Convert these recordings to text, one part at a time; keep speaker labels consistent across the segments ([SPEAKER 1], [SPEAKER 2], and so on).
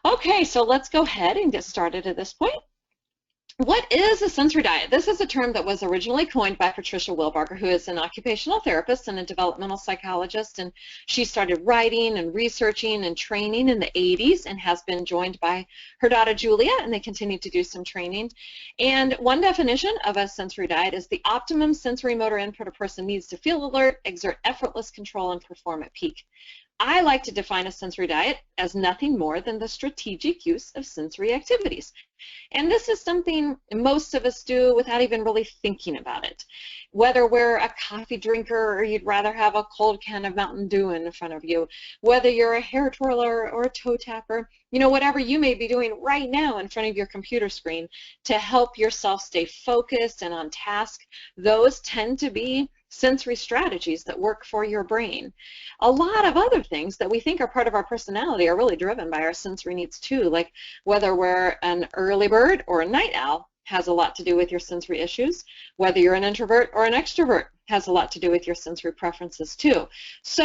[SPEAKER 1] Okay, so let's go ahead and get started at this point. What is a sensory diet? This is a term that was originally coined by Patricia Wilbarger, who is an occupational therapist and a developmental psychologist, and she started writing and researching and training in the 80s and has been joined by her daughter Julia, and they continue to do some training. And one definition of a sensory diet is the optimum sensory motor input a person needs to feel alert, exert effortless control, and perform at peak. I like to define a sensory diet as nothing more than the strategic use of sensory activities. And this is something most of us do without even really thinking about it. Whether we're a coffee drinker or you'd rather have a cold can of Mountain Dew in front of you, whether you're a hair twirler or a toe tapper, whatever you may be doing right now in front of your computer screen to help yourself stay focused and on task, those tend to be sensory strategies that work for your brain. A lot of other things that we think are part of our personality are really driven by our sensory needs too, like whether we're an early bird or a night owl has a lot to do with your sensory issues. Whether you're an introvert or an extrovert has a lot to do with your sensory preferences too. So,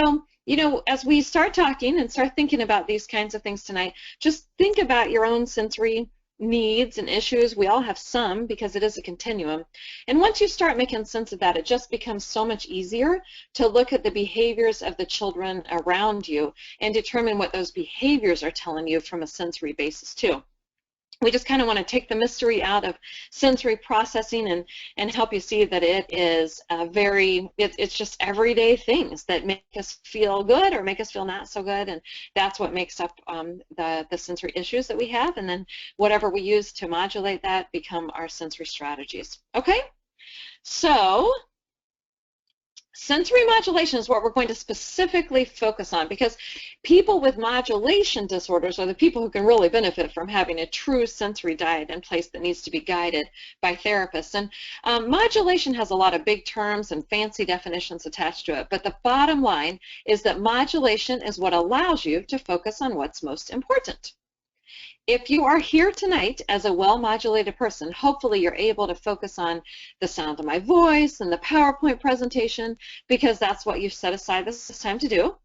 [SPEAKER 1] as we start talking and start thinking about these kinds of things tonight, just think about your own sensory needs and issues. We all have some because it is a continuum. And once you start making sense of that, it just becomes so much easier to look at the behaviors of the children around you and determine what those behaviors are telling you from a sensory basis too. We just kind of want to take the mystery out of sensory processing and help you see that it is it's just everyday things that make us feel good or make us feel not so good, and that's what makes up the sensory issues that we have, and then whatever we use to modulate that become our sensory strategies. Okay, so sensory modulation is what we're going to specifically focus on, because people with modulation disorders are the people who can really benefit from having a true sensory diet in place that needs to be guided by therapists. And modulation has a lot of big terms and fancy definitions attached to it, but the bottom line is that modulation is what allows you to focus on what's most important. If you are here tonight as a well-modulated person, hopefully you're able to focus on the sound of my voice and the PowerPoint presentation, because that's what you've set aside this time to do.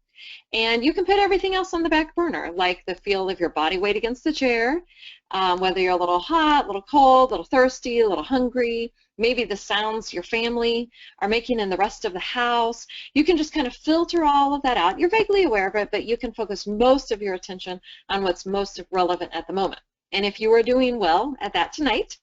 [SPEAKER 1] And you can put everything else on the back burner, like the feel of your body weight against the chair, whether you're a little hot, a little cold, a little thirsty, a little hungry, maybe the sounds your family are making in the rest of the house. You can just kind of filter all of that out. You're vaguely aware of it, but you can focus most of your attention on what's most relevant at the moment. And if you are doing well at that tonight,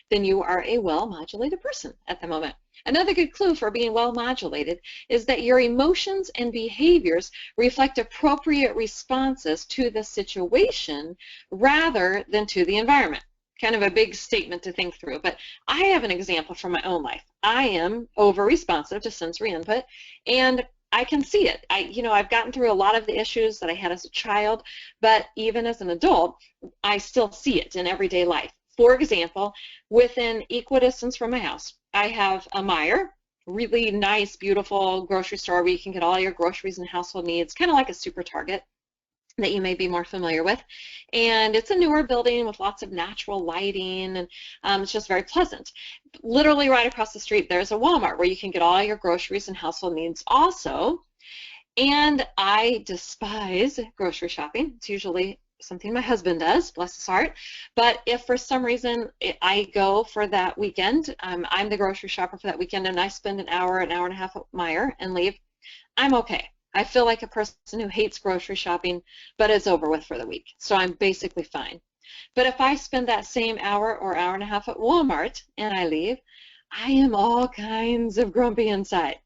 [SPEAKER 1] then you are a well-modulated person at the moment. Another good clue for being well-modulated is that your emotions and behaviors reflect appropriate responses to the situation rather than to the environment. Kind of a big statement to think through, but I have an example from my own life. I am over-responsive to sensory input, and I can see it. I've gotten through a lot of the issues that I had as a child, but even as an adult, I still see it in everyday life. For example, within equidistance from my house, I have a Meijer, really nice, beautiful grocery store where you can get all your groceries and household needs, kind of like a super Target that you may be more familiar with. And it's a newer building with lots of natural lighting, and it's just very pleasant. Literally right across the street, there's a Walmart where you can get all your groceries and household needs also. And I despise grocery shopping. It's usually something my husband does, bless his heart. But if for some reason I go for that weekend, I'm the grocery shopper for that weekend, and I spend an hour and a half at Meijer and leave, I'm okay. I feel like a person who hates grocery shopping, but is over with for the week. So I'm basically fine. But if I spend that same hour or hour and a half at Walmart and I leave, I am all kinds of grumpy inside,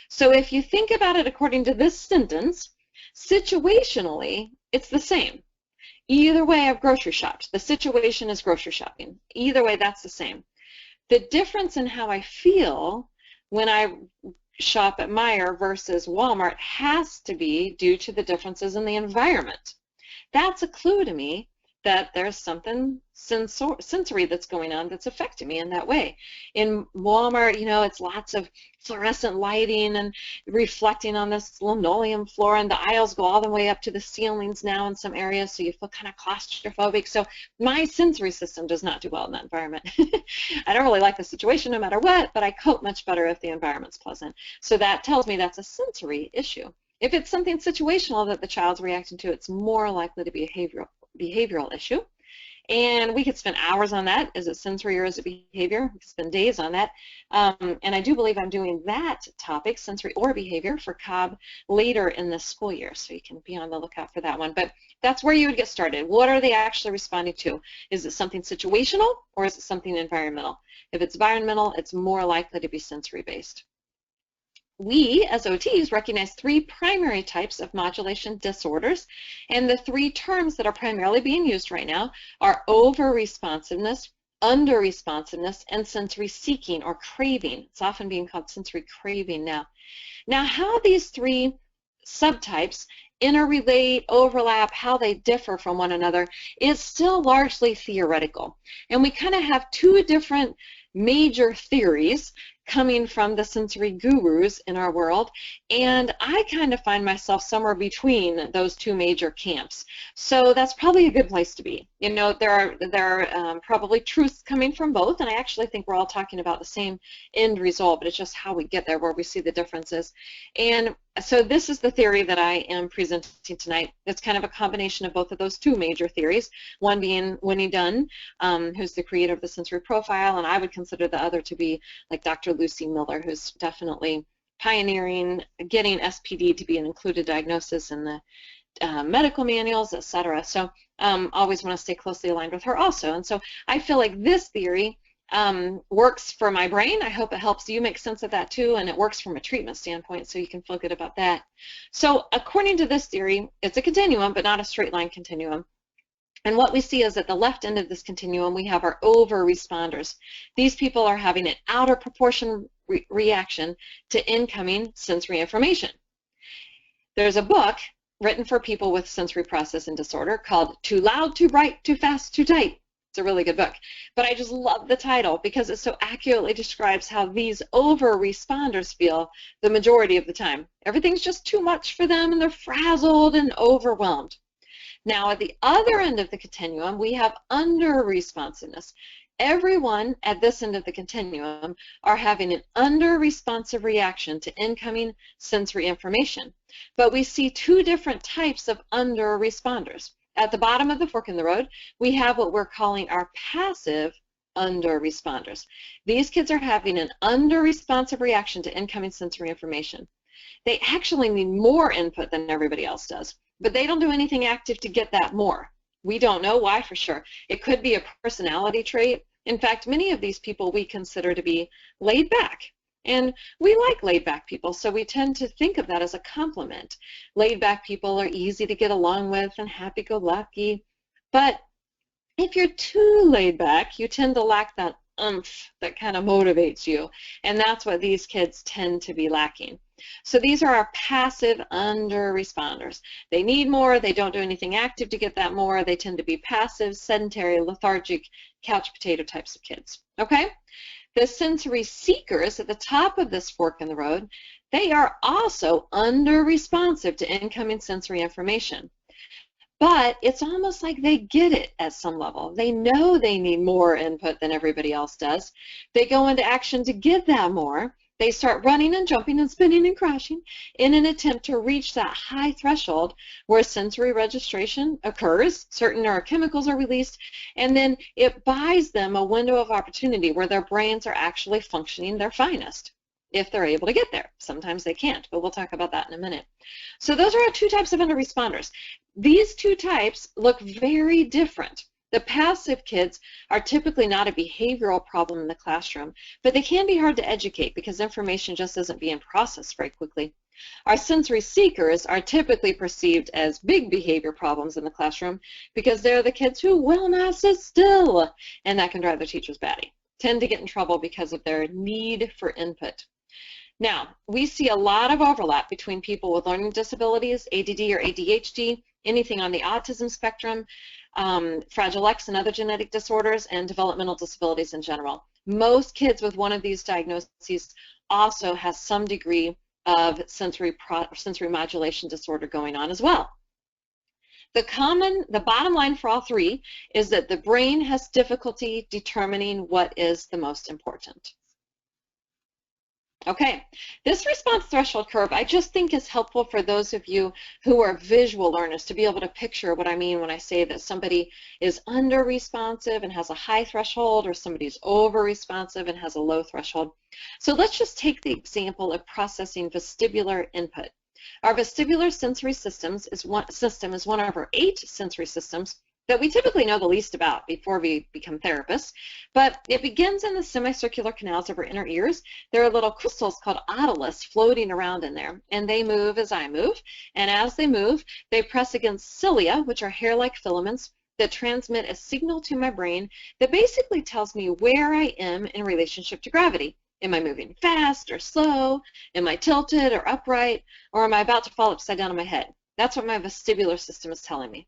[SPEAKER 1] So if you think about it according to this sentence, situationally, it's the same. Either way, I've grocery shopped. The situation is grocery shopping. Either way, that's the same. The difference in how I feel when I shop at Meijer versus Walmart has to be due to the differences in the environment. That's a clue to me that there's something sensory that's going on that's affecting me in that way. In Walmart, it's lots of fluorescent lighting and reflecting on this linoleum floor, and the aisles go all the way up to the ceilings now in some areas, so you feel kind of claustrophobic. So my sensory system does not do well in that environment. I don't really like the situation no matter what, but I cope much better if the environment's pleasant. So that tells me that's a sensory issue. If it's something situational that the child's reacting to, it's more likely to be behavioral issue. And we could spend hours on that. Is it sensory or is it behavior? We could spend days on that. And I do believe I'm doing that topic, sensory or behavior, for Cobb later in this school year. So you can be on the lookout for that one. But that's where you would get started. What are they actually responding to? Is it something situational or is it something environmental? If it's environmental, it's more likely to be sensory based. We, as OTs, recognize three primary types of modulation disorders, and the three terms that are primarily being used right now are over-responsiveness, under-responsiveness, and sensory seeking or craving. It's often being called sensory craving now. Now, how these three subtypes interrelate, overlap, how they differ from one another is still largely theoretical. And we kind of have two different major theories coming from the sensory gurus in our world, and I kind of find myself somewhere between those two major camps. So that's probably a good place to be. You know, there are probably truths coming from both, and I actually think we're all talking about the same end result, but it's just how we get there where we see the differences. And so this is the theory that I am presenting tonight. It's kind of a combination of both of those two major theories, one being Winnie Dunn, who's the creator of the sensory profile, and I would consider the other to be like Dr. Lucy Miller, who's definitely pioneering getting SPD to be an included diagnosis in the medical manuals, etc. So always want to stay closely aligned with her also. And so I feel like this theory works for my brain. I hope it helps you make sense of that too, and it works from a treatment standpoint, so you can feel good about that. So according to this theory, it's a continuum, but not a straight line continuum. And what we see is at the left end of this continuum, we have our over-responders. These people are having an outer proportion reaction to incoming sensory information. There's a book written for people with sensory processing disorder called Too Loud, Too Bright, Too Fast, Too Tight. It's a really good book, but I just love the title because it so accurately describes how these over-responders feel the majority of the time. Everything's just too much for them, and they're frazzled and overwhelmed. Now, at the other end of the continuum, we have under-responsiveness. Everyone at this end of the continuum are having an under-responsive reaction to incoming sensory information. But we see two different types of under-responders. At the bottom of the fork in the road, we have what we're calling our passive under-responders. These kids are having an under-responsive reaction to incoming sensory information. They actually need more input than everybody else does, but they don't do anything active to get that more. We don't know why for sure. It could be a personality trait. In fact, many of these people we consider to be laid back. And we like laid-back people, so we tend to think of that as a compliment. Laid-back people are easy to get along with and happy-go-lucky. But if you're too laid-back, you tend to lack that oomph that kind of motivates you. And that's what these kids tend to be lacking. So these are our passive under-responders. They need more. They don't do anything active to get that more. They tend to be passive, sedentary, lethargic, couch potato types of kids. Okay? The sensory seekers at the top of this fork in the road, they are also under-responsive to incoming sensory information. But it's almost like they get it at some level. They know they need more input than everybody else does. They go into action to get that more. They start running and jumping and spinning and crashing in an attempt to reach that high threshold where sensory registration occurs, certain neurochemicals are released, and then it buys them a window of opportunity where their brains are actually functioning their finest, if they're able to get there. Sometimes they can't, but we'll talk about that in a minute. So those are our two types of under-responders. These two types look very different. The passive kids are typically not a behavioral problem in the classroom, but they can be hard to educate because information just isn't being processed very quickly. Our sensory seekers are typically perceived as big behavior problems in the classroom because they're the kids who will not sit still, and that can drive their teachers batty. Tend to get in trouble because of their need for input. Now, we see a lot of overlap between people with learning disabilities, ADD or ADHD, anything on the autism spectrum, Fragile X and other genetic disorders, and developmental disabilities in general. Most kids with one of these diagnoses also has some degree of sensory modulation disorder going on as well. The bottom line for all three is that the brain has difficulty determining what is the most important. Okay, this response threshold curve I just think is helpful for those of you who are visual learners to be able to picture what I mean when I say that somebody is under responsive and has a high threshold, or somebody's over responsive and has a low threshold. So let's just take the example of processing vestibular input. Our vestibular sensory system is one of our 8 sensory systems that we typically know the least about before we become therapists, but it begins in the semicircular canals of our inner ears. There are little crystals called otoliths floating around in there, and they move as I move, and as they move, they press against cilia, which are hair-like filaments that transmit a signal to my brain that basically tells me where I am in relationship to gravity. Am I moving fast or slow? Am I tilted or upright? Or am I about to fall upside down on my head? That's what my vestibular system is telling me.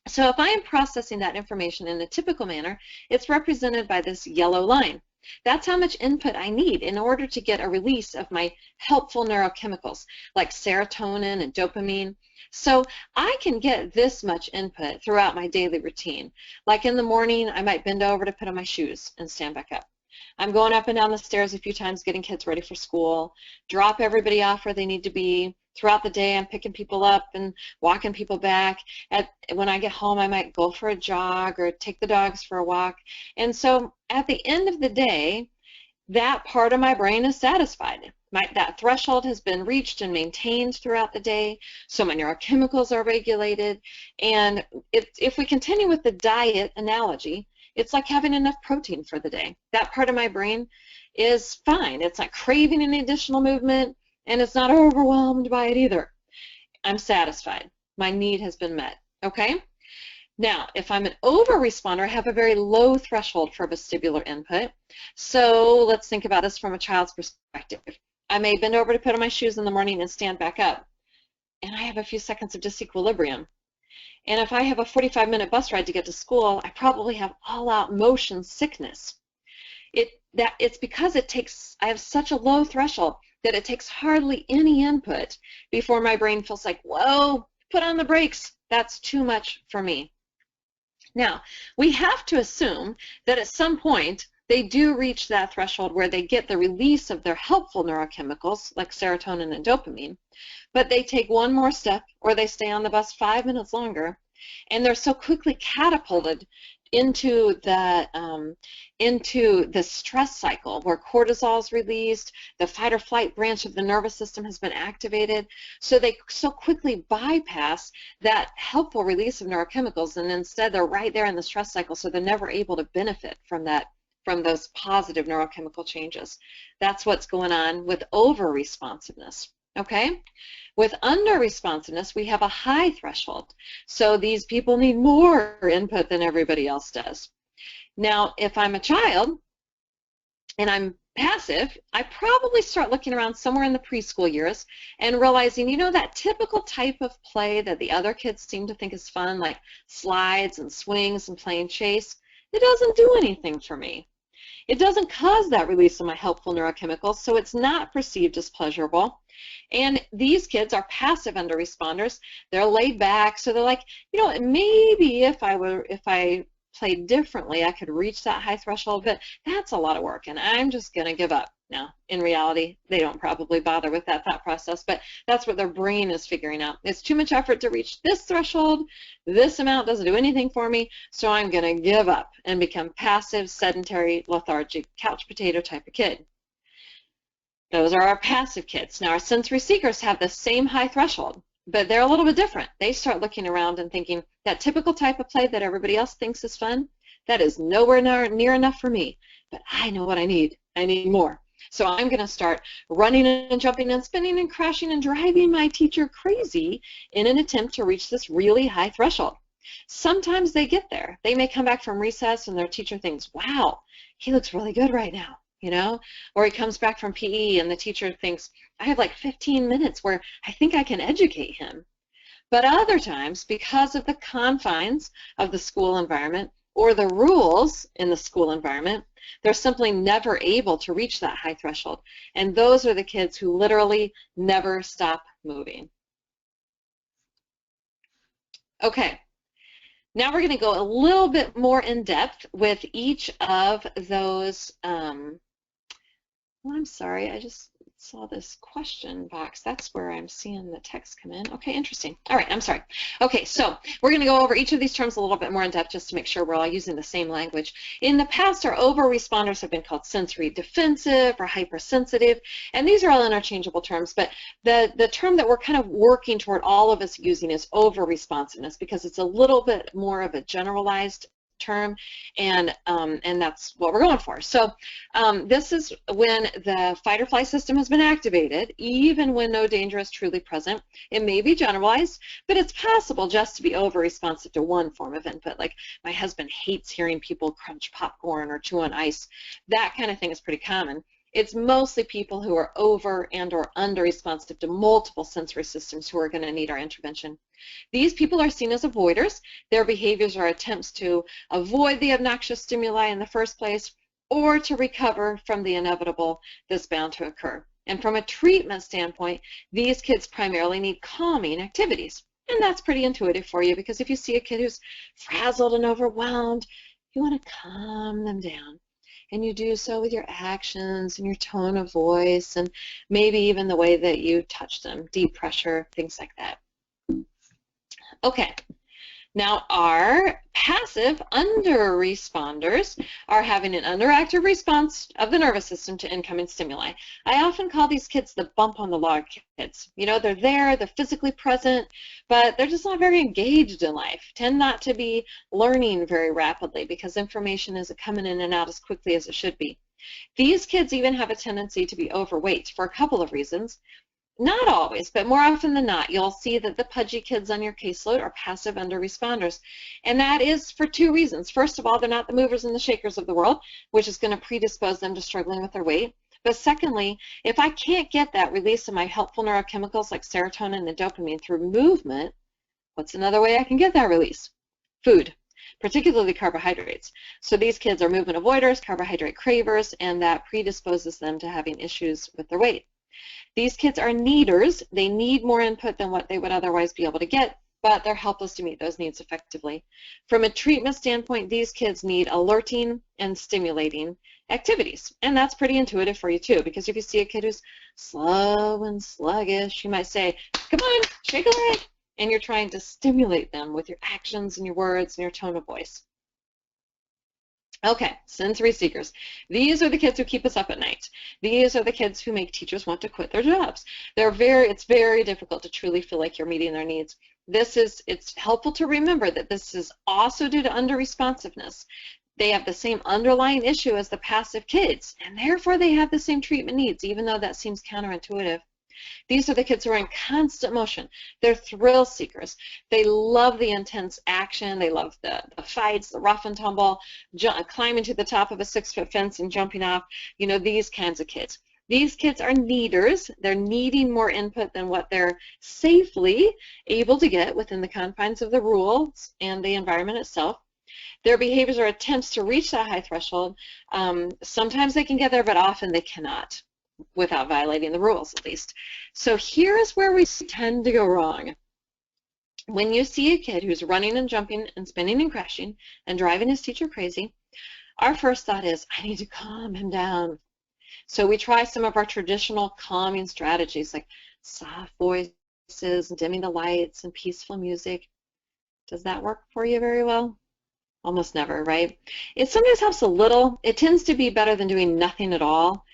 [SPEAKER 1] So if I am processing that information in a typical manner, it's represented by this yellow line. That's how much input I need in order to get a release of my helpful neurochemicals like serotonin and dopamine. So I can get this much input throughout my daily routine. Like in the morning, I might bend over to put on my shoes and stand back up. I'm going up and down the stairs a few times getting kids ready for school, drop everybody off where they need to be. Throughout the day, I'm picking people up and walking people back. When I get home, I might go for a jog or take the dogs for a walk. And so at the end of the day, that part of my brain is satisfied. That threshold has been reached and maintained throughout the day, so my neurochemicals are regulated. And if we continue with the diet analogy, it's like having enough protein for the day. That part of my brain is fine. It's not craving any additional movement, and it's not overwhelmed by it either. I'm satisfied. My need has been met. Okay? Now, if I'm an over-responder, I have a very low threshold for vestibular input. So let's think about this from a child's perspective. I may bend over to put on my shoes in the morning and stand back up, and I have a few seconds of disequilibrium. And if I have a 45-minute bus ride to get to school, I probably have all-out motion sickness. It's because I have such a low threshold that it takes hardly any input before my brain feels like, whoa, put on the brakes. That's too much for me. Now, we have to assume that at some point they do reach that threshold where they get the release of their helpful neurochemicals like serotonin and dopamine, but they take one more step or they stay on the bus 5 minutes longer, and they're so quickly catapulted into the stress cycle where cortisol is released, the fight or flight branch of the nervous system has been activated, so they so quickly bypass that helpful release of neurochemicals, and instead they're right there in the stress cycle, so they're never able to benefit from those positive neurochemical changes. That's what's going on with over-responsiveness. Okay? With under-responsiveness, we have a high threshold. So these people need more input than everybody else does. Now, if I'm a child and I'm passive, I probably start looking around somewhere in the preschool years and realizing, you know, that typical type of play that the other kids seem to think is fun, like slides and swings and playing chase, it doesn't do anything for me. It doesn't cause that release of my helpful neurochemicals, so it's not perceived as pleasurable. And these kids are passive under responders. They're laid back, so they're like, you know, maybe if I played differently, I could reach that high threshold, but that's a lot of work, and I'm just going to give up. Now, in reality, they don't probably bother with that thought process, but that's what their brain is figuring out. It's too much effort to reach this threshold. This amount doesn't do anything for me, so I'm going to give up and become passive, sedentary, lethargic, couch potato type of kid. Those are our passive kids. Now, our sensory seekers have the same high threshold, but they're a little bit different. They start looking around and thinking, that typical type of play that everybody else thinks is fun, that is nowhere near enough for me, but I know what I need. I need more. So I'm going to start running and jumping and spinning and crashing and driving my teacher crazy in an attempt to reach this really high threshold. Sometimes they get there. They may come back from recess and their teacher thinks, wow, he looks really good right now, you know? Or he comes back from PE and the teacher thinks, I have like 15 minutes where I think I can educate him. But other times, because of the confines of the school environment or the rules in the school environment, they're simply never able to reach that high threshold. And those are the kids who literally never stop moving. Okay, now we're going to go a little bit more in depth with each of those Oh, I'm sorry, I just saw this question box. That's where I'm seeing the text come in. Okay, interesting. All right, I'm sorry. Okay, so we're going to go over each of these terms a little bit more in depth just to make sure we're all using the same language. In the past, our over-responders have been called sensory defensive or hypersensitive, and these are all interchangeable terms, but the term that we're kind of working toward all of us using is over-responsiveness because it's a little bit more of a generalized term, and that's what we're going for. So this is when the fight or flight system has been activated, even when no danger is truly present. It may be generalized, but it's possible just to be over-responsive to one form of input. Like my husband hates hearing people crunch popcorn or chew on ice. That kind of thing is pretty common. It's mostly people who are over and or under responsive to multiple sensory systems who are going to need our intervention. These people are seen as avoiders. Their behaviors are attempts to avoid the obnoxious stimuli in the first place or to recover from the inevitable that's bound to occur. And from a treatment standpoint, these kids primarily need calming activities. And that's pretty intuitive for you because if you see a kid who's frazzled and overwhelmed, you want to calm them down. And you do so with your actions and your tone of voice and maybe even the way that you touch them, deep pressure, things like that. Okay, now our passive under-responders are having an underactive response of the nervous system to incoming stimuli. I often call these kids the bump on the log kids. You know, they're there, they're physically present, but they're just not very engaged in life, tend not to be learning very rapidly because information isn't coming in and out as quickly as it should be. These kids even have a tendency to be overweight for a couple of reasons. Not always, but more often than not, you'll see that the pudgy kids on your caseload are passive under-responders. And that is for two reasons. First of all, they're not the movers and the shakers of the world, which is going to predispose them to struggling with their weight. But secondly, if I can't get that release of my helpful neurochemicals like serotonin and dopamine through movement, what's another way I can get that release? Food, particularly carbohydrates. So these kids are movement avoiders, carbohydrate cravers, and that predisposes them to having issues with their weight. These kids are needers. They need more input than what they would otherwise be able to get, but they're helpless to meet those needs effectively. From a treatment standpoint, these kids need alerting and stimulating activities, and that's pretty intuitive for you too, because if you see a kid who's slow and sluggish, you might say, come on, shake a leg, and you're trying to stimulate them with your actions and your words and your tone of voice. Okay, sensory seekers. These are the kids who keep us up at night. These are the kids who make teachers want to quit their jobs. It's very difficult to truly feel like you're meeting their needs. It's helpful to remember that this is also due to under-responsiveness. They have the same underlying issue as the passive kids, and therefore they have the same treatment needs, even though that seems counterintuitive. These are the kids who are in constant motion. They're thrill seekers. They love the intense action. They love the fights, the rough and tumble, climbing to the top of a 6-foot fence and jumping off, you know, these kinds of kids. These kids are needers. They're needing more input than what they're safely able to get within the confines of the rules and the environment itself. Their behaviors are attempts to reach that high threshold. Sometimes they can get there, but often they cannot, without violating the rules at least. So here is where we tend to go wrong. When you see a kid who's running and jumping and spinning and crashing and driving his teacher crazy, our first thought is, I need to calm him down. So we try some of our traditional calming strategies like soft voices and dimming the lights and peaceful music. Does that work for you very well? Almost never, right? It sometimes helps a little. It tends to be better than doing nothing at all.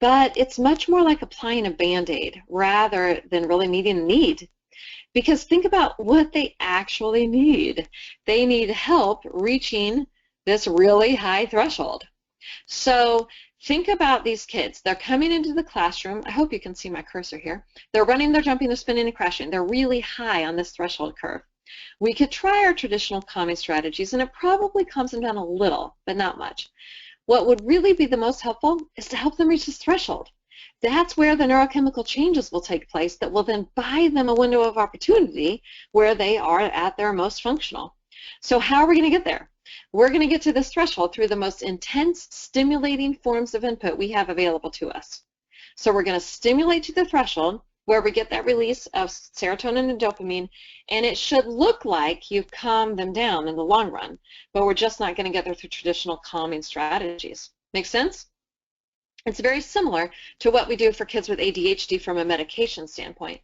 [SPEAKER 1] But it's much more like applying a Band-Aid rather than really meeting a need. Because think about what they actually need. They need help reaching this really high threshold. So think about these kids. They're coming into the classroom. I hope you can see my cursor here. They're running, they're jumping, they're spinning and crashing. They're really high on this threshold curve. We could try our traditional calming strategies, and it probably calms them down a little, but not much. What would really be the most helpful is to help them reach this threshold. That's where the neurochemical changes will take place that will then buy them a window of opportunity where they are at their most functional. So how are we going to get there? We're going to get to this threshold through the most intense, stimulating forms of input we have available to us. So we're going to stimulate to the threshold where we get that release of serotonin and dopamine, and it should look like you've calmed them down in the long run, but we're just not going to get there through traditional calming strategies. Make sense? It's very similar to what we do for kids with ADHD from a medication standpoint.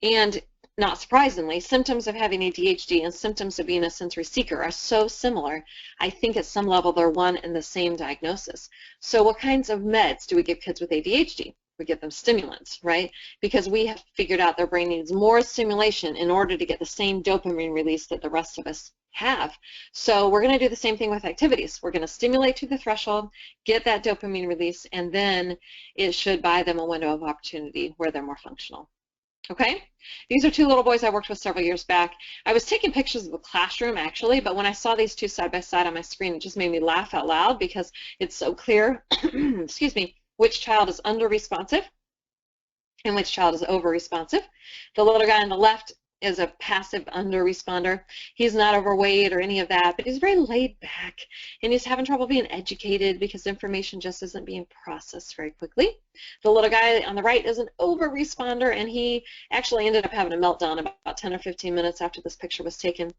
[SPEAKER 1] And not surprisingly, symptoms of having ADHD and symptoms of being a sensory seeker are so similar. I think at some level they're one and the same diagnosis. So what kinds of meds do we give kids with ADHD? We give them stimulants, right? Because we have figured out their brain needs more stimulation in order to get the same dopamine release that the rest of us have. So we're going to do the same thing with activities. We're going to stimulate to the threshold, get that dopamine release, and then it should buy them a window of opportunity where they're more functional. Okay, these are two little boys I worked with several years back. I was taking pictures of the classroom actually, but when I saw these two side by side on my screen, it just made me laugh out loud because it's so clear, excuse me, which child is under responsive and which child is over responsive. The little guy on the left is a passive under responder. He's not overweight or any of that, but he's very laid back and he's having trouble being educated because information just isn't being processed very quickly. The little guy on the right is an over responder, and he actually ended up having a meltdown about 10 or 15 minutes after this picture was taken. And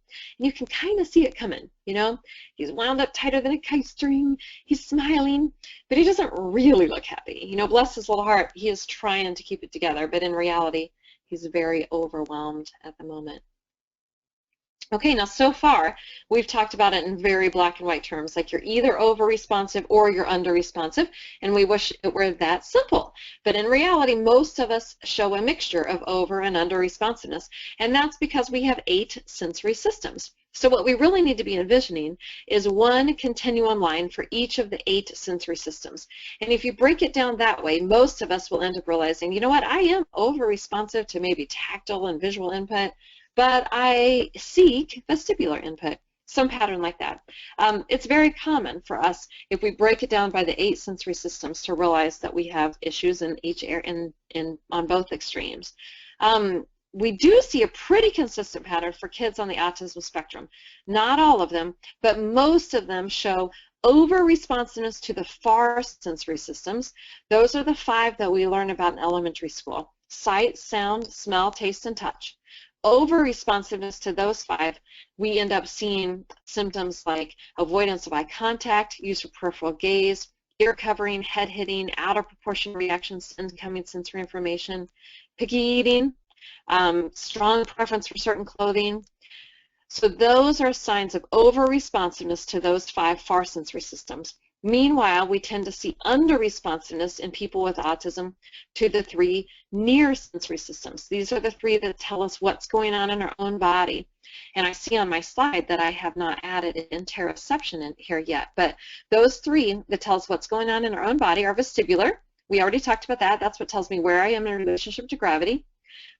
[SPEAKER 1] you can kind of see it coming, you know. He's wound up tighter than a kite string. He's smiling, but he doesn't really look happy. You know, bless his little heart, he is trying to keep it together, but in reality, he's very overwhelmed at the moment. Okay, now so far, we've talked about it in very black and white terms, like you're either over-responsive or you're under-responsive, and we wish it were that simple. But in reality, most of us show a mixture of over and under-responsiveness, and that's because we have 8 sensory systems. So what we really need to be envisioning is one continuum line for each of the 8 sensory systems. And if you break it down that way, most of us will end up realizing, you know what, I am over-responsive to maybe tactile and visual input, but I seek vestibular input, some pattern like that. It's very common for us, if we break it down by the 8 sensory systems, to realize that we have issues in each area on both extremes. We do see a pretty consistent pattern for kids on the autism spectrum. Not all of them, but most of them show over-responsiveness to the far sensory systems. Those are the 5 that we learn about in elementary school: sight, sound, smell, taste, and touch. Over-responsiveness to those 5, we end up seeing symptoms like avoidance of eye contact, use of peripheral gaze, ear covering, head hitting, out of proportion reactions to incoming sensory information, picky eating, strong preference for certain clothing. So those are signs of over-responsiveness to those 5 far sensory systems. Meanwhile, we tend to see under-responsiveness in people with autism to the 3 near sensory systems. These are the 3 that tell us what's going on in our own body. And I see on my slide that I have not added interoception in here yet, but those 3 that tell us what's going on in our own body are vestibular. We already talked about that. That's what tells me where I am in relationship to gravity.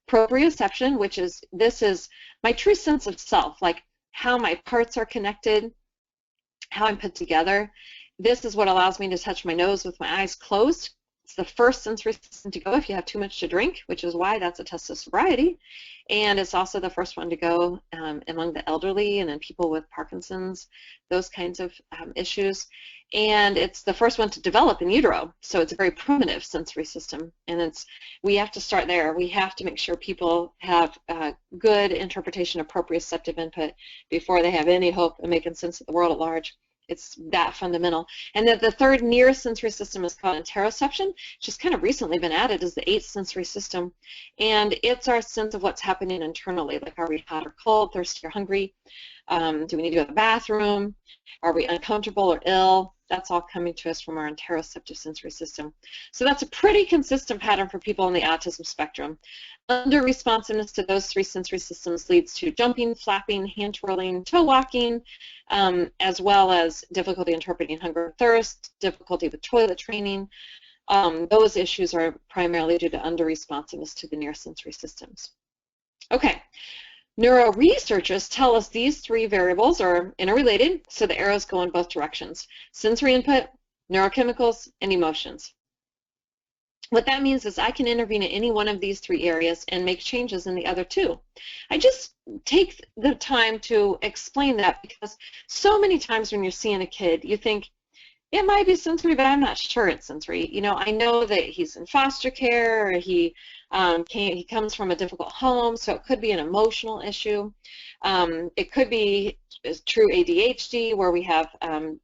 [SPEAKER 1] Proprioception, which is, this is my true sense of self, like how my parts are connected, how I'm put together. This is what allows me to touch my nose with my eyes closed. It's the first sensory system to go if you have too much to drink, which is why that's a test of sobriety. And it's also the first one to go among the elderly and in people with Parkinson's, those kinds of issues. And it's the first one to develop in utero, so it's a very primitive sensory system. And we have to start there. We have to make sure people have good interpretation of proprioceptive input before they have any hope of making sense of the world at large. It's that fundamental. And then the 3rd near sensory system is called interoception, which has kind of recently been added as the 8th sensory system. And it's our sense of what's happening internally, like are we hot or cold, thirsty or hungry? Do we need to go to the bathroom? Are we uncomfortable or ill? That's all coming to us from our interoceptive sensory system. So that's a pretty consistent pattern for people on the autism spectrum. Under-responsiveness to those 3 sensory systems leads to jumping, flapping, hand twirling, toe walking, as well as difficulty interpreting hunger and thirst, difficulty with toilet training. Those issues are primarily due to under-responsiveness to the near sensory systems. Okay. Neuro researchers tell us these 3 variables are interrelated, so the arrows go in both directions: sensory input, neurochemicals, and emotions. What that means is I can intervene in any one of these 3 areas and make changes in the other 2. I just take the time to explain that because so many times when you're seeing a kid, you think, it might be sensory, but I'm not sure it's sensory. You know, I know that he's in foster care, or he He comes from a difficult home, so it could be an emotional issue. It could be true ADHD, where we have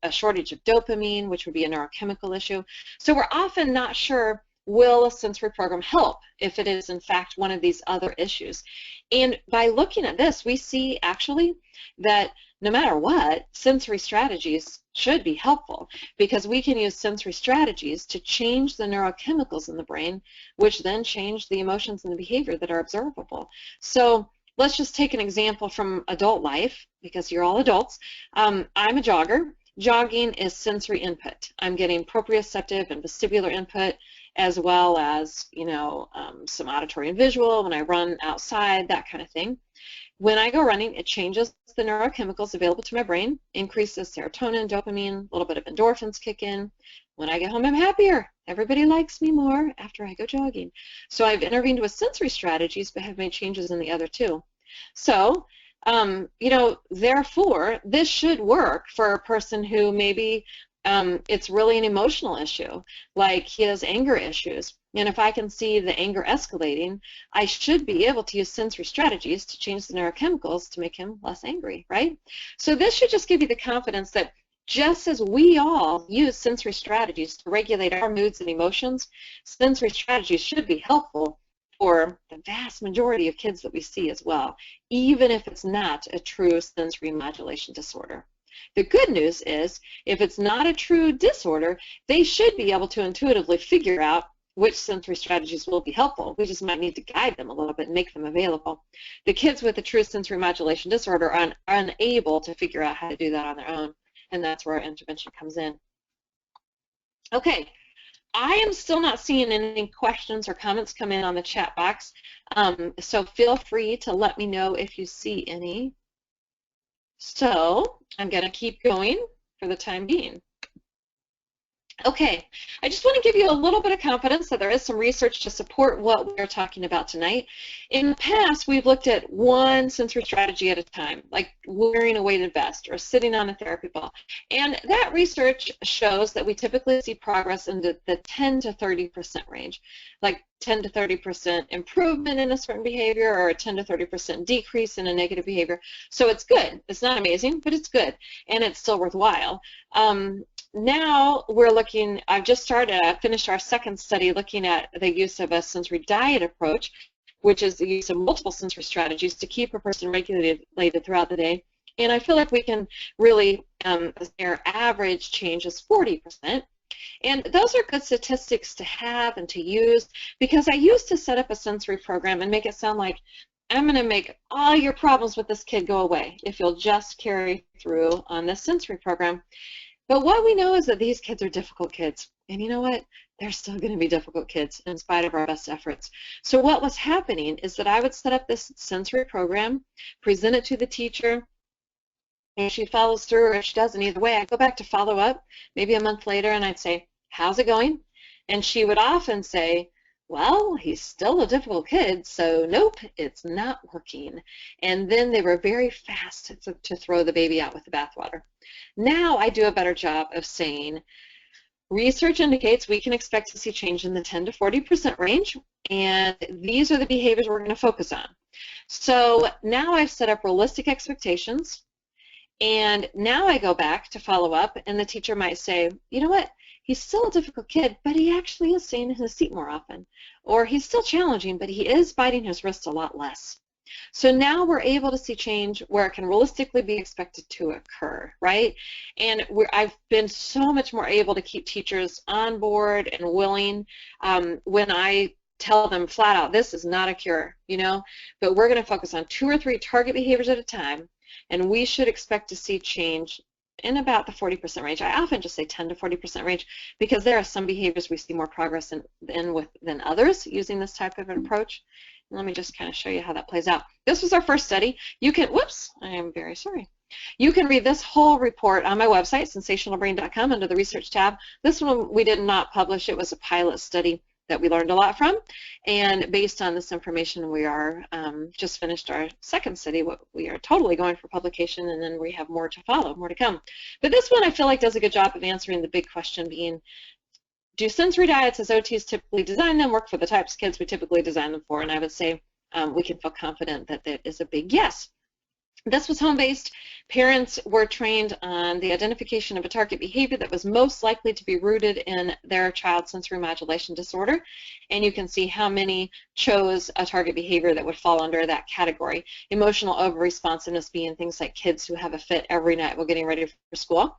[SPEAKER 1] a shortage of dopamine, which would be a neurochemical issue. So we're often not sure, will a sensory program help if it is in fact one of these other issues? And by looking at this, we see actually that no matter what, sensory strategies should be helpful, because we can use sensory strategies to change the neurochemicals in the brain, which then change the emotions and the behavior that are observable. So let's just take an example from adult life, because you're all adults. I'm a jogger. Jogging is sensory input. I'm getting proprioceptive and vestibular input, as well as, you know, some auditory and visual when I run outside, that kind of thing. When I go running, it changes the neurochemicals available to my brain, increases serotonin, dopamine, a little bit of endorphins kick in. When I get home, I'm happier. Everybody likes me more after I go jogging. So I've intervened with sensory strategies, but have made changes in the other two. So, you know, therefore, this should work for a person who maybe it's really an emotional issue, like he has anger issues. And if I can see the anger escalating, I should be able to use sensory strategies to change the neurochemicals to make him less angry, right? So this should just give you the confidence that just as we all use sensory strategies to regulate our moods and emotions, sensory strategies should be helpful for the vast majority of kids that we see as well, even if it's not a true sensory modulation disorder. The good news is, if it's not a true disorder, they should be able to intuitively figure out which sensory strategies will be helpful. We just might need to guide them a little bit and make them available. The kids with a true sensory modulation disorder are unable to figure out how to do that on their own, and that's where our intervention comes in. Okay, I am still not seeing any questions or comments come in on the chat box, so feel free to let me know if you see any. So I'm going to keep going for the time being. Okay, I just want to give you a little bit of confidence that there is some research to support what we're talking about tonight. In the past, we've looked at one sensory strategy at a time, like wearing a weighted vest or sitting on a therapy ball. And that research shows that we typically see progress in the 10 to 30% range, like 10 to 30% improvement in a certain behavior or a 10 to 30% decrease in a negative behavior. So it's good. It's not amazing, but it's good, and it's still worthwhile. Now we're looking, I've just finished our second study looking at the use of a sensory diet approach, which is the use of multiple sensory strategies to keep a person regulated throughout the day. And I feel like we can really, their average change is 40%. And those are good statistics to have and to use, because I used to set up a sensory program and make it sound like I'm going to make all your problems with this kid go away if you'll just carry through on this sensory program. But what we know is that these kids are difficult kids. And you know what? They're still going to be difficult kids in spite of our best efforts. So what was happening is that I would set up this sensory program, present it to the teacher, and she follows through, or if she doesn't, either way, I go back to follow up maybe a month later, and I'd say, how's it going? And she would often say, well, he's still a difficult kid, so nope, it's not working. And then they were very fast to throw the baby out with the bathwater. Now I do a better job of saying, research indicates we can expect to see change in the 10 to 40% range, and these are the behaviors we're going to focus on. So now I've set up realistic expectations, and now I go back to follow up, and the teacher might say, you know what, he's still a difficult kid, but he actually is staying in his seat more often. Or he's still challenging, but he is biting his wrist a lot less. So now we're able to see change where it can realistically be expected to occur, right? And I've been so much more able to keep teachers on board and willing when I tell them flat out, this is not a cure, you know, but we're going to focus on 2 or 3 target behaviors at a time, and we should expect to see change in about the 40% range. I often just say 10 to 40% range, because there are some behaviors we see more progress in than others using this type of an approach. Let me just kind of show you how that plays out. This was our first study. You can, whoops, I am very sorry. You can read this whole report on my website, sensationalbrain.com, under the research tab. This one we did not publish. It was a pilot study that we learned a lot from, and based on this information, we are just finished our second study. We are totally going for publication, and then we have more to follow, more to come. But this one I feel like does a good job of answering the big question being, do sensory diets as OTs typically design them work for the types of kids we typically design them for? And I would say we can feel confident that that is a big yes. This was home-based. Parents were trained on the identification of a target behavior that was most likely to be rooted in their child's sensory modulation disorder. And you can see how many chose a target behavior that would fall under that category. Emotional over-responsiveness being things like kids who have a fit every night while getting ready for school.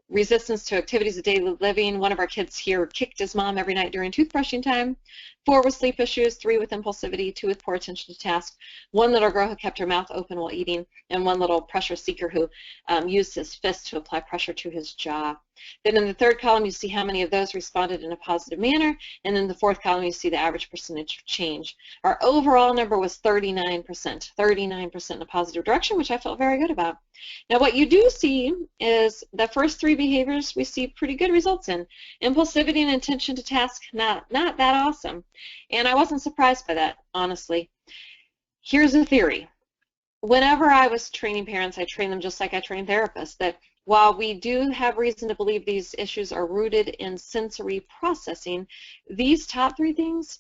[SPEAKER 1] Resistance to activities of daily living. One of our kids here kicked his mom every night during toothbrushing time. 4 with sleep issues, 3 with impulsivity, 2 with poor attention to task. 1 little girl who kept her mouth open while eating, and 1 little pressure seeker who used his fist to apply pressure to his jaw. Then in the 3rd column, you see how many of those responded in a positive manner, and in the 4th column, you see the average percentage change. Our overall number was 39%, 39% in a positive direction, which I felt very good about. Now, what you do see is the first 3 behaviors we see pretty good results in. Impulsivity and attention to task, not that awesome. And I wasn't surprised by that, honestly. Here's a theory. Whenever I was training parents, I trained them just like I train therapists, that while we do have reason to believe these issues are rooted in sensory processing, these top 3 things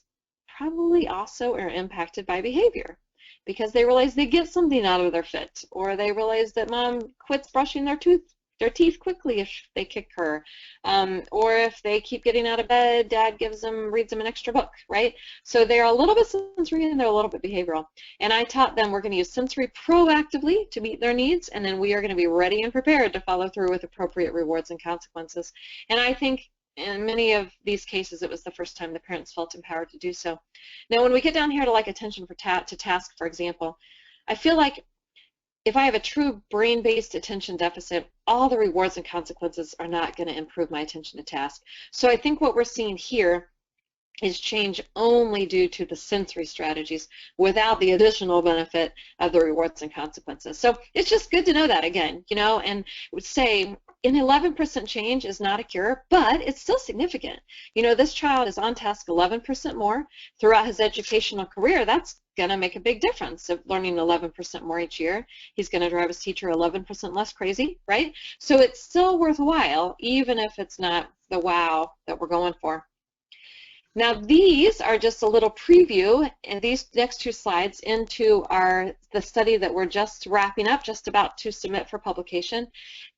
[SPEAKER 1] probably also are impacted by behavior, because they realize they get something out of their fit, or they realize that mom quits brushing their teeth quickly if they kick her, or if they keep getting out of bed, dad reads them an extra book, right? So they're a little bit sensory and they're a little bit behavioral. And I taught them we're going to use sensory proactively to meet their needs, and then we are going to be ready and prepared to follow through with appropriate rewards and consequences. And I think in many of these cases, it was the first time the parents felt empowered to do so. Now, when we get down here to like attention to task, for example, I feel like if I have a true brain-based attention deficit, all the rewards and consequences are not going to improve my attention to task. So I think what we're seeing here is change only due to the sensory strategies without the additional benefit of the rewards and consequences. So it's just good to know that again, you know, and would say an 11% change is not a cure, but it's still significant. You know, this child is on task 11% more throughout his educational career. That's going to make a big difference of learning 11% more each year. He's going to drive his teacher 11% less crazy, right? So it's still worthwhile, even if it's not the wow that we're going for. Now these are just a little preview, and these next 2 slides into the study that we're just wrapping up, just about to submit for publication.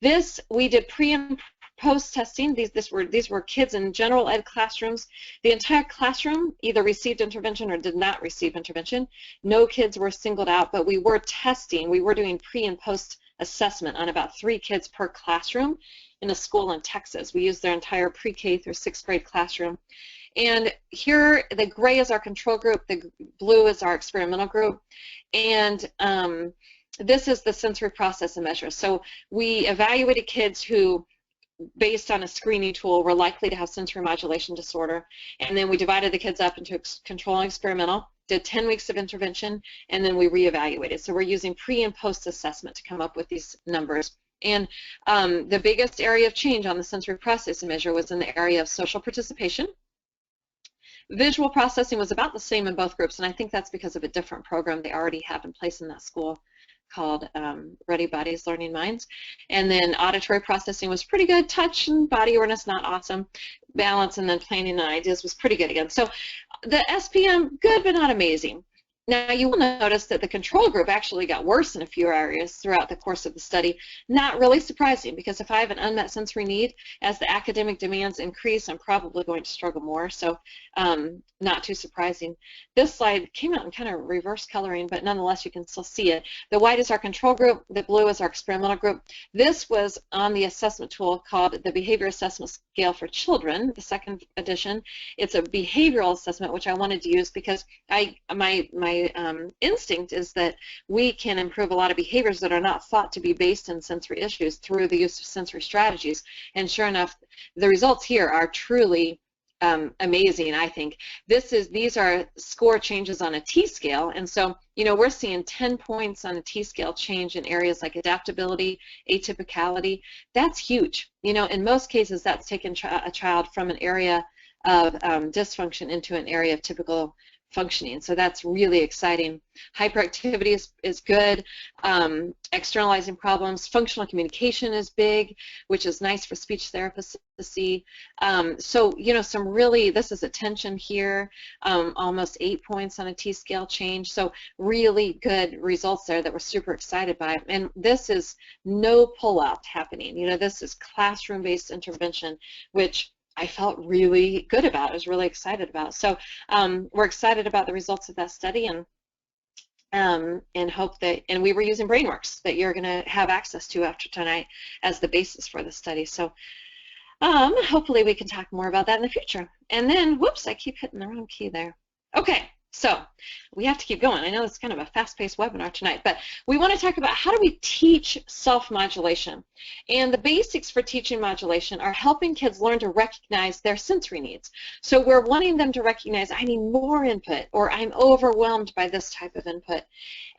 [SPEAKER 1] This we did pre and post testing. These were kids in general ed classrooms. The entire classroom either received intervention or did not receive intervention. No kids were singled out, but we were testing. We were doing pre and post assessment on about 3 kids per classroom in a school in Texas. We used their entire pre-K through 6th grade classroom. And here, the gray is our control group, the blue is our experimental group, and this is the sensory processing measure. So we evaluated kids who, based on a screening tool, were likely to have sensory modulation disorder, and then we divided the kids up into control and experimental, did 10 weeks of intervention, and then we reevaluated. So we're using pre and post assessment to come up with these numbers. And the biggest area of change on the sensory processing measure was in the area of social participation. Visual processing was about the same in both groups, and I think that's because of a different program they already have in place in that school called Ready Bodies, Learning Minds. And then auditory processing was pretty good. Touch and body awareness, not awesome. Balance and then planning and ideas was pretty good again. So the SPM, good but not amazing. Now you will notice that the control group actually got worse in a few areas throughout the course of the study. Not really surprising, because if I have an unmet sensory need, as the academic demands increase, I'm probably going to struggle more, so not too surprising. This slide came out in kind of reverse coloring, but nonetheless you can still see it. The white is our control group, the blue is our experimental group. This was on the assessment tool called the Behavior Assessment Scale for Children, the 2nd edition. It's a behavioral assessment, which I wanted to use because my instinct is that we can improve a lot of behaviors that are not thought to be based in sensory issues through the use of sensory strategies. And sure enough, the results here are truly amazing, I think. These are score changes on a T-scale, and so, you know, we're seeing 10 points on a T-scale change in areas like adaptability, atypicality. That's huge. You know, in most cases, that's taken a child from an area of dysfunction into an area of typical functioning. So that's really exciting. Hyperactivity is good. Externalizing problems. Functional communication is big, which is nice for speech therapists to see. So, you know, some really, this is attention here, almost 8 points on a T-scale change. So really good results there that we're super excited by. And this is no pull-out happening. You know, this is classroom-based intervention, which I felt really good about. I was really excited about. So we're excited about the results of that study, and hope that, and we were using Brainworks that you're going to have access to after tonight as the basis for the study. So hopefully we can talk more about that in the future. And then, whoops, I keep hitting the wrong key there. Okay, so we have to keep going. I know it's kind of a fast-paced webinar tonight, but we want to talk about how do we teach self-modulation. And the basics for teaching modulation are helping kids learn to recognize their sensory needs. So we're wanting them to recognize, I need more input, or I'm overwhelmed by this type of input.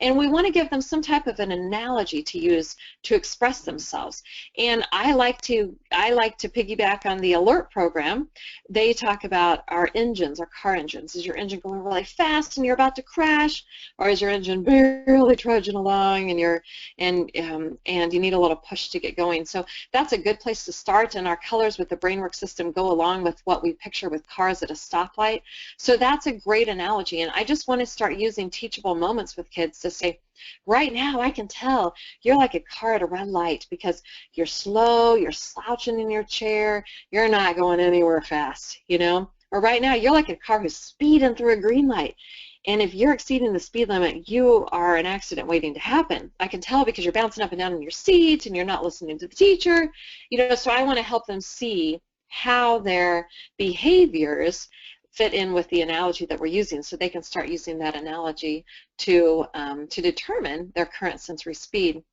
[SPEAKER 1] And we want to give them some type of an analogy to use to express themselves. And I like to piggyback on the ALERT program. They talk about our engines, our car engines. Is your engine going really fast and you're about to crash, or is your engine barely trudging along and you need a little push to get going? So that's a good place to start, and our colors with the Brainworks system go along with what we picture with cars at a stoplight. So that's a great analogy, and I just want to start using teachable moments with kids to say, right now I can tell you're like a car at a red light because you're slow, you're slouching in your chair, you're not going anywhere fast, you know? Or right now you're like a car who's speeding through a green light, and if you're exceeding the speed limit, you are an accident waiting to happen. I can tell because you're bouncing up and down in your seat and you're not listening to the teacher, you know. So I want to help them see how their behaviors fit in with the analogy that we're using, so they can start using that analogy to determine their current sensory speed.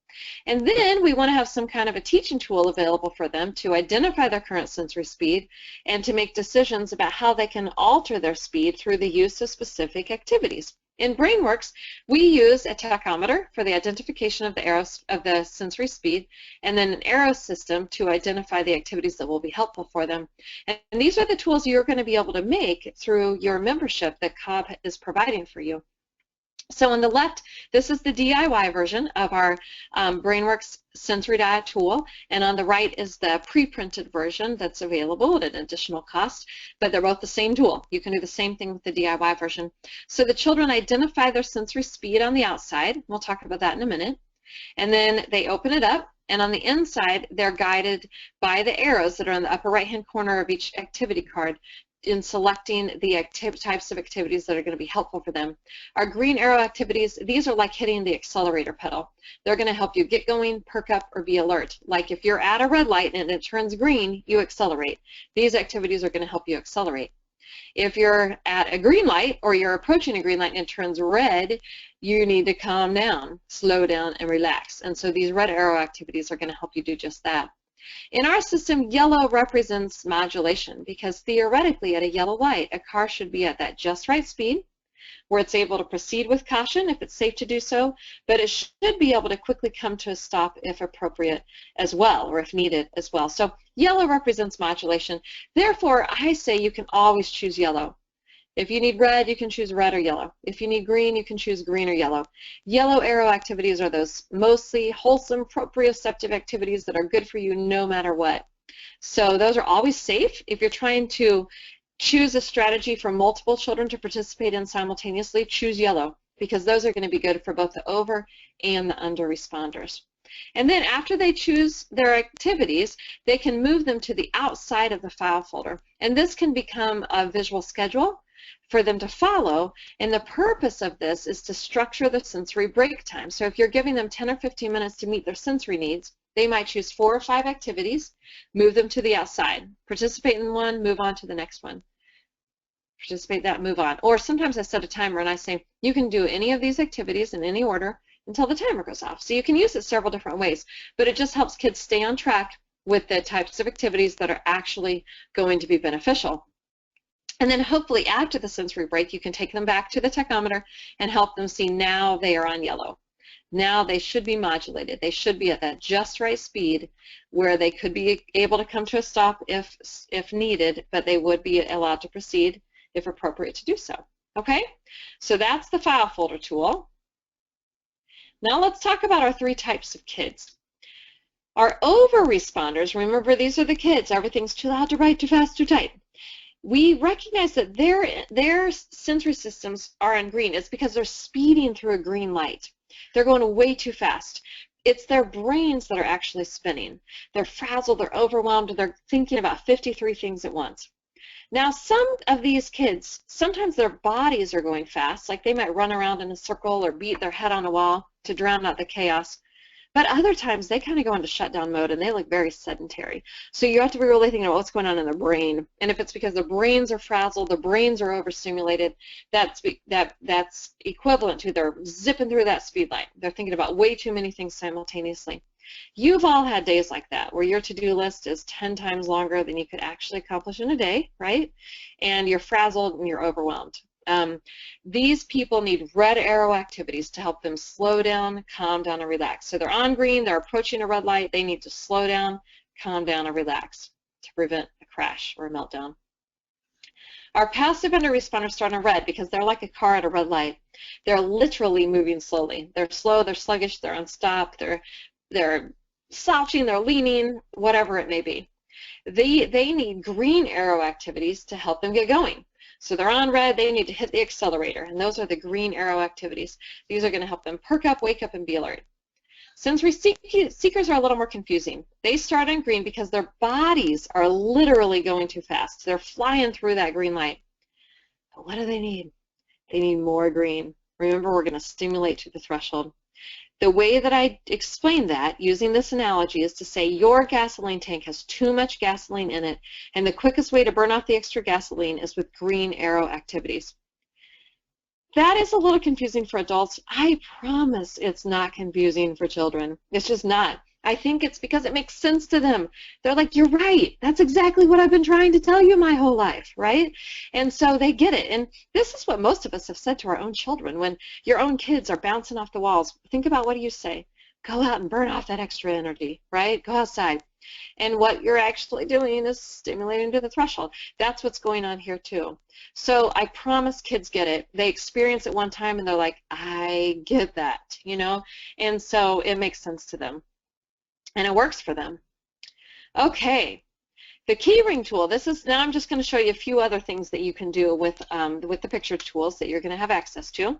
[SPEAKER 1] And then we want to have some kind of a teaching tool available for them to identify their current sensory speed and to make decisions about how they can alter their speed through the use of specific activities. In Brainworks, we use a tachometer for the identification of the arrows of the sensory speed, and then an arrow system to identify the activities that will be helpful for them. And these are the tools you're going to be able to make through your membership that Cobb is providing for you. So on the left, this is the DIY version of our Brainworks sensory diet tool, and on the right is the pre-printed version that's available at an additional cost, but they're both the same tool. You can do the same thing with the DIY version. So the children identify their sensory speed on the outside. We'll talk about that in a minute. And then they open it up, and on the inside, they're guided by the arrows that are in the upper right-hand corner of each activity card in selecting the types of activities that are going to be helpful for them. Our green arrow activities, these are like hitting the accelerator pedal. They're going to help you get going, perk up, or be alert. Like if you're at a red light and it turns green, you accelerate. These activities are going to help you accelerate. If you're at a green light or you're approaching a green light and it turns red, you need to calm down, slow down, and relax. And so these red arrow activities are going to help you do just that. In our system, yellow represents modulation because theoretically at a yellow light, a car should be at that just right speed where it's able to proceed with caution if it's safe to do so, but it should be able to quickly come to a stop if appropriate as well, or if needed as well. So yellow represents modulation. Therefore, I say you can always choose yellow. If you need red, you can choose red or yellow. If you need green, you can choose green or yellow. Yellow arrow activities are those mostly wholesome, proprioceptive activities that are good for you no matter what. So those are always safe. If you're trying to choose a strategy for multiple children to participate in simultaneously, choose yellow, because those are going to be good for both the over and the under responders. And then after they choose their activities, they can move them to the outside of the file folder. And this can become a visual schedule for them to follow, and the purpose of this is to structure the sensory break time. So if you're giving them 10 or 15 minutes to meet their sensory needs, they might choose 4 or 5 activities, move them to the outside, participate in one, move on to the next one. Participate that, move on. Or sometimes I set a timer and I say, you can do any of these activities in any order until the timer goes off. So you can use it several different ways, but it just helps kids stay on track with the types of activities that are actually going to be beneficial. And then hopefully after the sensory break, you can take them back to the tachometer and help them see now they are on yellow. Now they should be modulated. They should be at that just right speed where they could be able to come to a stop if needed, but they would be allowed to proceed if appropriate to do so. Okay, so that's the file folder tool. Now let's talk about our 3 types of kids. Our over responders, remember these are the kids, everything's too loud, too bright, too fast, too tight. We recognize that their sensory systems are on green. It's because they're speeding through a green light. They're going way too fast. It's their brains that are actually spinning. They're frazzled, they're overwhelmed, they're thinking about 53 things at once. Now, some of these kids, sometimes their bodies are going fast, like they might run around in a circle or beat their head on a wall to drown out the chaos. But other times they kind of go into shutdown mode and they look very sedentary. So you have to be really thinking about what's going on in their brain. And if it's because the brains are frazzled, the brains are overstimulated, that's equivalent to they're zipping through that speed line. They're thinking about way too many things simultaneously. You've all had days like that where your to-do list is 10 times longer than you could actually accomplish in a day, right? And you're frazzled and you're overwhelmed. These people need red arrow activities to help them slow down, calm down, and relax. So they're on green, they're approaching a red light, they need to slow down, calm down, and relax to prevent a crash or a meltdown. Our passive under responders start on red because they're like a car at a red light. They're literally moving slowly. They're slow, they're sluggish, they're on stop, they're slouching, they're leaning, whatever it may be. They need green arrow activities to help them get going. So they're on red, they need to hit the accelerator, and those are the green arrow activities. These are going to help them perk up, wake up, and be alert. Sensory seekers are a little more confusing. They start on green because their bodies are literally going too fast. They're flying through that green light. But what do they need? They need more green. Remember, we're going to stimulate to the threshold. The way that I explain that using this analogy is to say your gasoline tank has too much gasoline in it, and the quickest way to burn off the extra gasoline is with green arrow activities. That is a little confusing for adults. I promise it's not confusing for children. It's just not. I think it's because it makes sense to them. They're like, you're right. That's exactly what I've been trying to tell you my whole life, right? And so they get it. And this is what most of us have said to our own children. When your own kids are bouncing off the walls, think about what do you say? Go out and burn off that extra energy, right? Go outside. And what you're actually doing is stimulating to the threshold. That's what's going on here too. So I promise kids get it. They experience it one time and they're like, I get that, you know? And so it makes sense to them. And it works for them. Okay, the keyring tool. This is now. I'm just going to show you a few other things that you can do with the picture tools that you're going to have access to.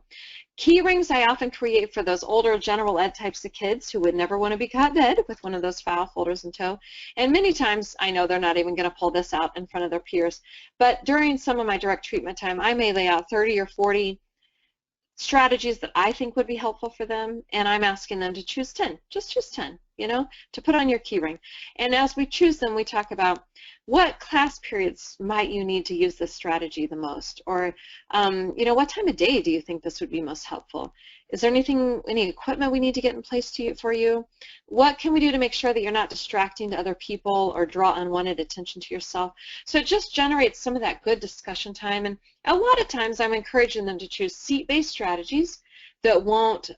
[SPEAKER 1] Key rings I often create for those older general ed types of kids who would never want to be caught dead with one of those file folders in tow. And many times I know they're not even going to pull this out in front of their peers. But during some of my direct treatment time, I may lay out 30 or 40 strategies that I think would be helpful for them, and I'm asking them to choose 10. Just choose 10, you know, to put on your key ring. And as we choose them, we talk about what class periods might you need to use this strategy the most, or you know, what time of day do you think this would be most helpful? Is there any equipment we need to get in place for you? What can we do to make sure that you're not distracting to other people or draw unwanted attention to yourself? So it just generates some of that good discussion time. And a lot of times I'm encouraging them to choose seat-based strategies that won't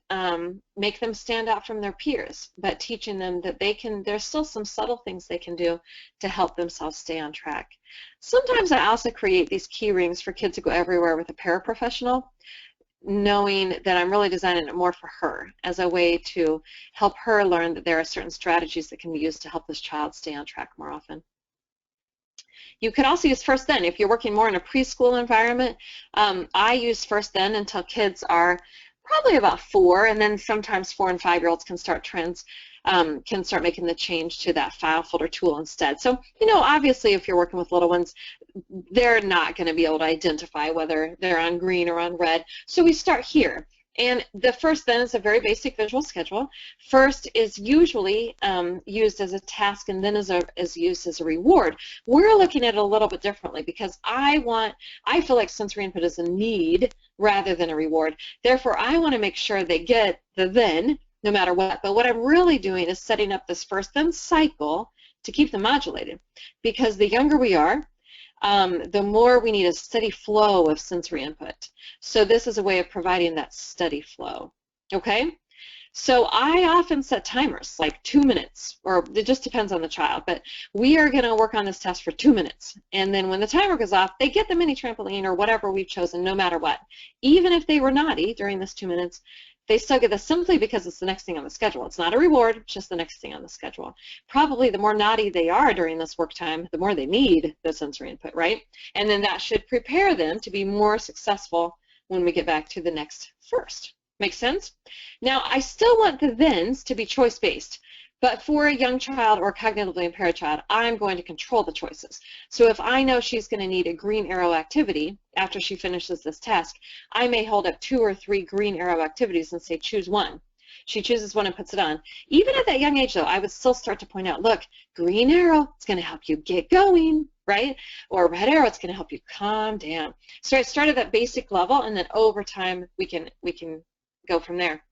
[SPEAKER 1] make them stand out from their peers, but teaching them that there's still some subtle things they can do to help themselves stay on track. Sometimes I also create these key rings for kids to go everywhere with a paraprofessional, knowing that I'm really designing it more for her as a way to help her learn that there are certain strategies that can be used to help this child stay on track more often. You could also use First Then. If you're working more in a preschool environment, I use First Then until kids are probably about 4, and then sometimes 4 and 5-year-olds can start making the change to that file folder tool instead. So, you know, obviously if you're working with little ones, they're not going to be able to identify whether they're on green or on red. So we start here. And the First Then is a very basic visual schedule. First is usually used as a task, and then is used as a reward. We're looking at it a little bit differently because I feel like sensory input is a need rather than a reward. Therefore, I want to make sure they get the then, no matter what. But what I'm really doing is setting up this First Then cycle to keep them modulated. Because the younger we are, the more we need a steady flow of sensory input. So this is a way of providing that steady flow. Okay? So I often set timers, like 2 minutes, or it just depends on the child, but we are going to work on this test for 2 minutes. And then when the timer goes off, they get the mini trampoline or whatever we've chosen, no matter what. Even if they were naughty during this 2 minutes, they still get this simply because it's the next thing on the schedule. It's not a reward, it's just the next thing on the schedule. Probably the more naughty they are during this work time, the more they need the sensory input, right? And then that should prepare them to be more successful when we get back to the next first. Make sense? Now, I still want the thens to be choice-based, but for a young child or cognitively impaired child, I'm going to control the choices. So if I know she's going to need a green arrow activity after she finishes this task, I may hold up 2 or 3 green arrow activities and say, choose one. She chooses one and puts it on. Even at that young age, though, I would still start to point out, look, green arrow, it's going to help you get going, right? Or red arrow, it's going to help you calm down. So I start at that basic level, and then over time, we can go from there.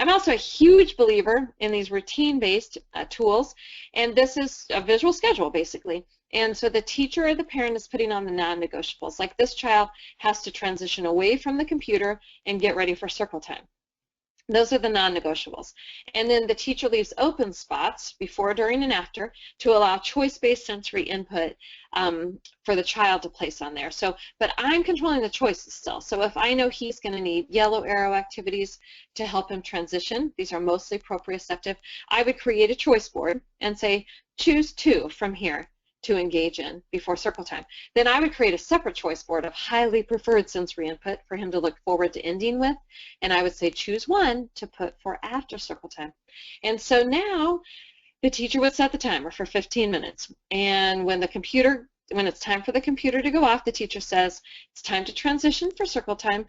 [SPEAKER 1] I'm also a huge believer in these routine-based tools, and this is a visual schedule, basically. And so the teacher or the parent is putting on the non-negotiables. Like this child has to transition away from the computer and get ready for circle time. Those are the non-negotiables. And then the teacher leaves open spots before, during, and after to allow choice-based sensory input for the child to place on there. So, but I'm controlling the choices still. So if I know he's going to need yellow arrow activities to help him transition, these are mostly proprioceptive, I would create a choice board and say, choose 2 from here to engage in before circle time. Then I would create a separate choice board of highly preferred sensory input for him to look forward to ending with, and I would say choose 1 to put for after circle time. And so now the teacher would set the timer for 15 minutes, and when it's time for the computer to go off, the teacher says it's time to transition for circle time,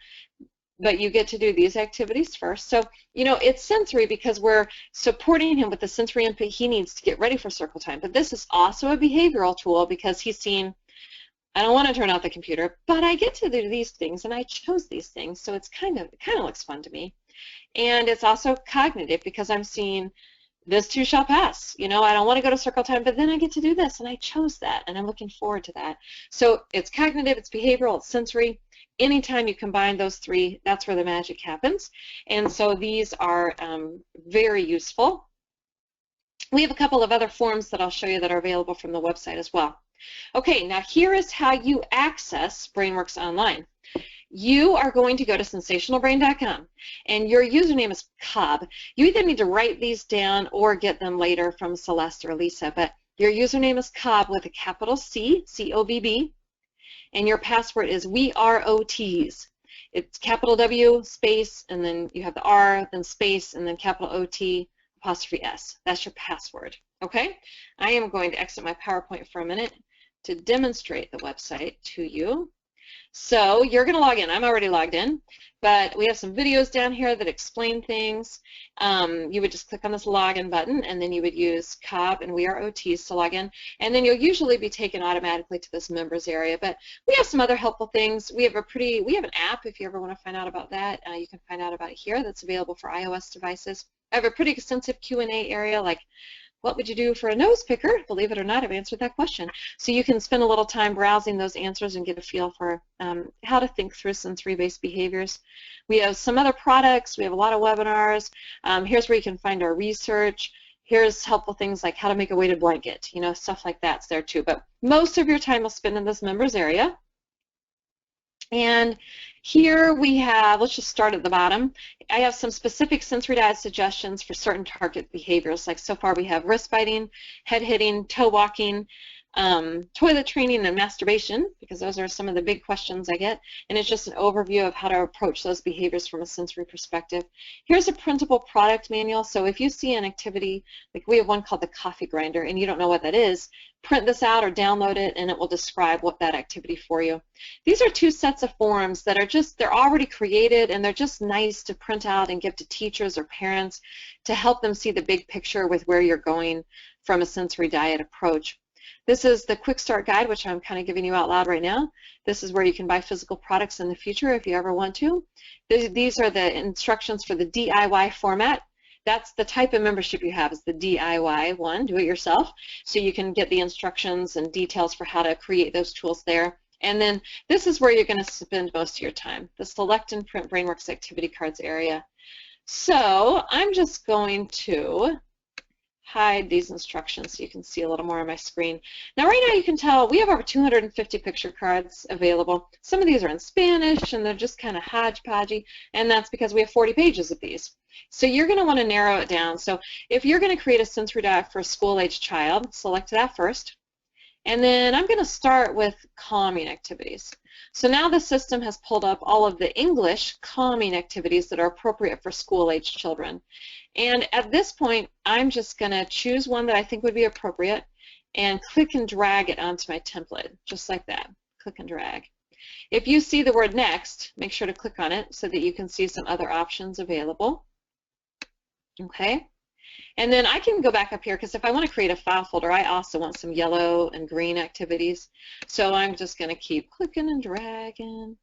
[SPEAKER 1] but you get to do these activities first. So, you know, it's sensory because we're supporting him with the sensory input he needs to get ready for circle time. But this is also a behavioral tool because he's seen, I don't want to turn off the computer, but I get to do these things and I chose these things, so it kind of looks fun to me. And it's also cognitive because I'm seeing this too shall pass. You know, I don't want to go to circle time, but then I get to do this and I chose that and I'm looking forward to that. So it's cognitive, it's behavioral, it's sensory. Anytime you combine those 3, that's where the magic happens. And so these are very useful. We have a couple of other forms that I'll show you that are available from the website as well. Okay, now here is how you access Brainworks online. You are going to go to sensationalbrain.com, and your username is Cobb. You either need to write these down or get them later from Celeste or Lisa, but your username is Cobb with a capital C, C-O-B-B, and your password is WeAreOTs. It's capital W, space, and then you have the R, then space, and then capital O-T, apostrophe S. That's your password, okay? I am going to exit my PowerPoint for a minute to demonstrate the website to you. So you're going to log in. I'm already logged in, but we have some videos down here that explain things. You would just click on this login button, and then you would use Cobb and WeAreOTs to log in, and then you'll usually be taken automatically to this members area. But we have some other helpful things. We have an app if you ever want to find out about that. You can find out about it here. That's available for iOS devices. I have a pretty extensive Q&A area, like what would you do for a nose picker? Believe it or not, I've answered that question. So you can spend a little time browsing those answers and get a feel for how to think through sensory-based behaviors. We have some other products. We have a lot of webinars. Here's where you can find our research. Here's helpful things like how to make a weighted blanket. You know, stuff like that's there too. But most of your time will spend in this members area. And here we have, let's just start at the bottom. I have some specific sensory diet suggestions for certain target behaviors. Like so far we have wrist biting, head hitting, toe walking, toilet training, and masturbation, because those are some of the big questions I get. And it's just an overview of how to approach those behaviors from a sensory perspective. Here's a printable product manual. So if you see an activity, like we have one called the coffee grinder, and you don't know what that is, print this out or download it, and it will describe what that activity for you. These are 2 sets of forms that are they're already created, and they're just nice to print out and give to teachers or parents to help them see the big picture with where you're going from a sensory diet approach. This is the Quick Start Guide, which I'm kind of giving you out loud right now. This is where you can buy physical products in the future if you ever want to. These are the instructions for the DIY format. That's the type of membership you have, is the DIY one, do it yourself. So you can get the instructions and details for how to create those tools there. And then this is where you're going to spend most of your time, the Select and Print Brainworks activity cards area. So I'm just going to hide these instructions so you can see a little more on my screen. Now right now you can tell we have over 250 picture cards available. Some of these are in Spanish and they're just kind of hodgepodgey, and that's because we have 40 pages of these. So you're going to want to narrow it down. So if you're going to create a sensory diet for a school-age child, select that first. And then I'm going to start with calming activities. So now the system has pulled up all of the English calming activities that are appropriate for school-age children. And at this point, I'm just going to choose one that I think would be appropriate and click and drag it onto my template, just like that. Click and drag. If you see the word next, make sure to click on it so that you can see some other options available. Okay. And then I can go back up here because if I want to create a file folder, I also want some yellow and green activities. So I'm just going to keep clicking and dragging.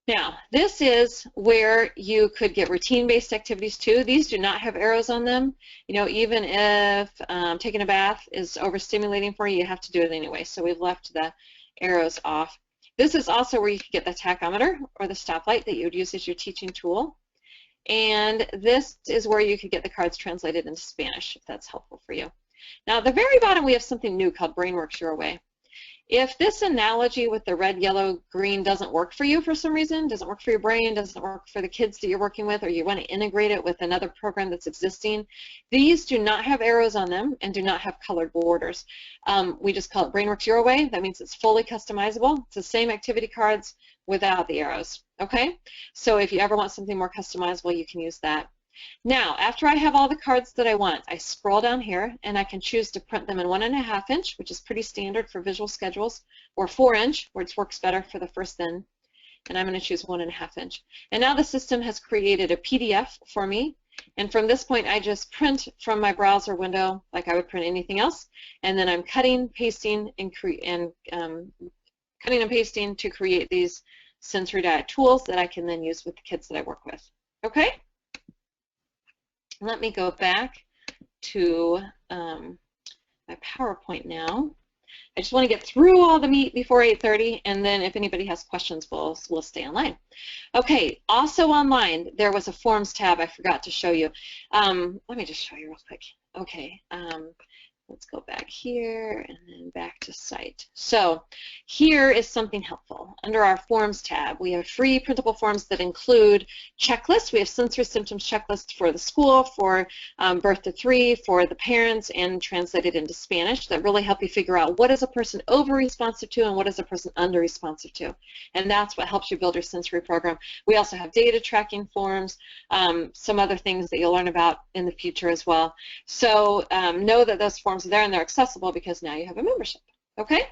[SPEAKER 1] Now, this is where you could get routine-based activities too. These do not have arrows on them. You know, even if taking a bath is overstimulating for you, you have to do it anyway. So we've left the arrows off. This is also where you can get the tachometer or the stoplight that you would use as your teaching tool. And this is where you could get the cards translated into Spanish, if that's helpful for you. Now, at the very bottom, we have something new called Brainworks Your Way. If this analogy with the red, yellow, green doesn't work for you for some reason, doesn't work for your brain, doesn't work for the kids that you're working with, or you want to integrate it with another program that's existing, these do not have arrows on them and do not have colored borders. We just call it Brainworks Your Way. That means it's fully customizable. It's the same activity cards without the arrows. Okay? So if you ever want something more customizable, you can use that. Now, after I have all the cards that I want, I scroll down here and I can choose to print them in 1.5 inch, which is pretty standard for visual schedules, or 4 inch, which works better for the first then. And I'm going to choose 1.5 inch. And now the system has created a PDF for me. And from this point, I just print from my browser window like I would print anything else. And then I'm cutting, pasting, and cutting and pasting to create these sensory diet tools that I can then use with the kids that I work with. Okay? Let me go back to my PowerPoint now. I just want to get through all the meat before 8:30, and then if anybody has questions, we'll stay online. Okay, also online, there was a Forms tab I forgot to show you. Let me just show you real quick. Okay, let's go back here and then back to site. So here is something helpful. Under our Forms tab, we have free printable forms that include checklists. We have sensory symptoms checklists for the school, for birth to 3, for the parents, and translated into Spanish that really help you figure out what is a person over-responsive to and what is a person under-responsive to. And that's what helps you build your sensory program. We also have data tracking forms, some other things that you'll learn about in the future as well. So know that those forms are there and they're accessible because now you have a membership. Okay?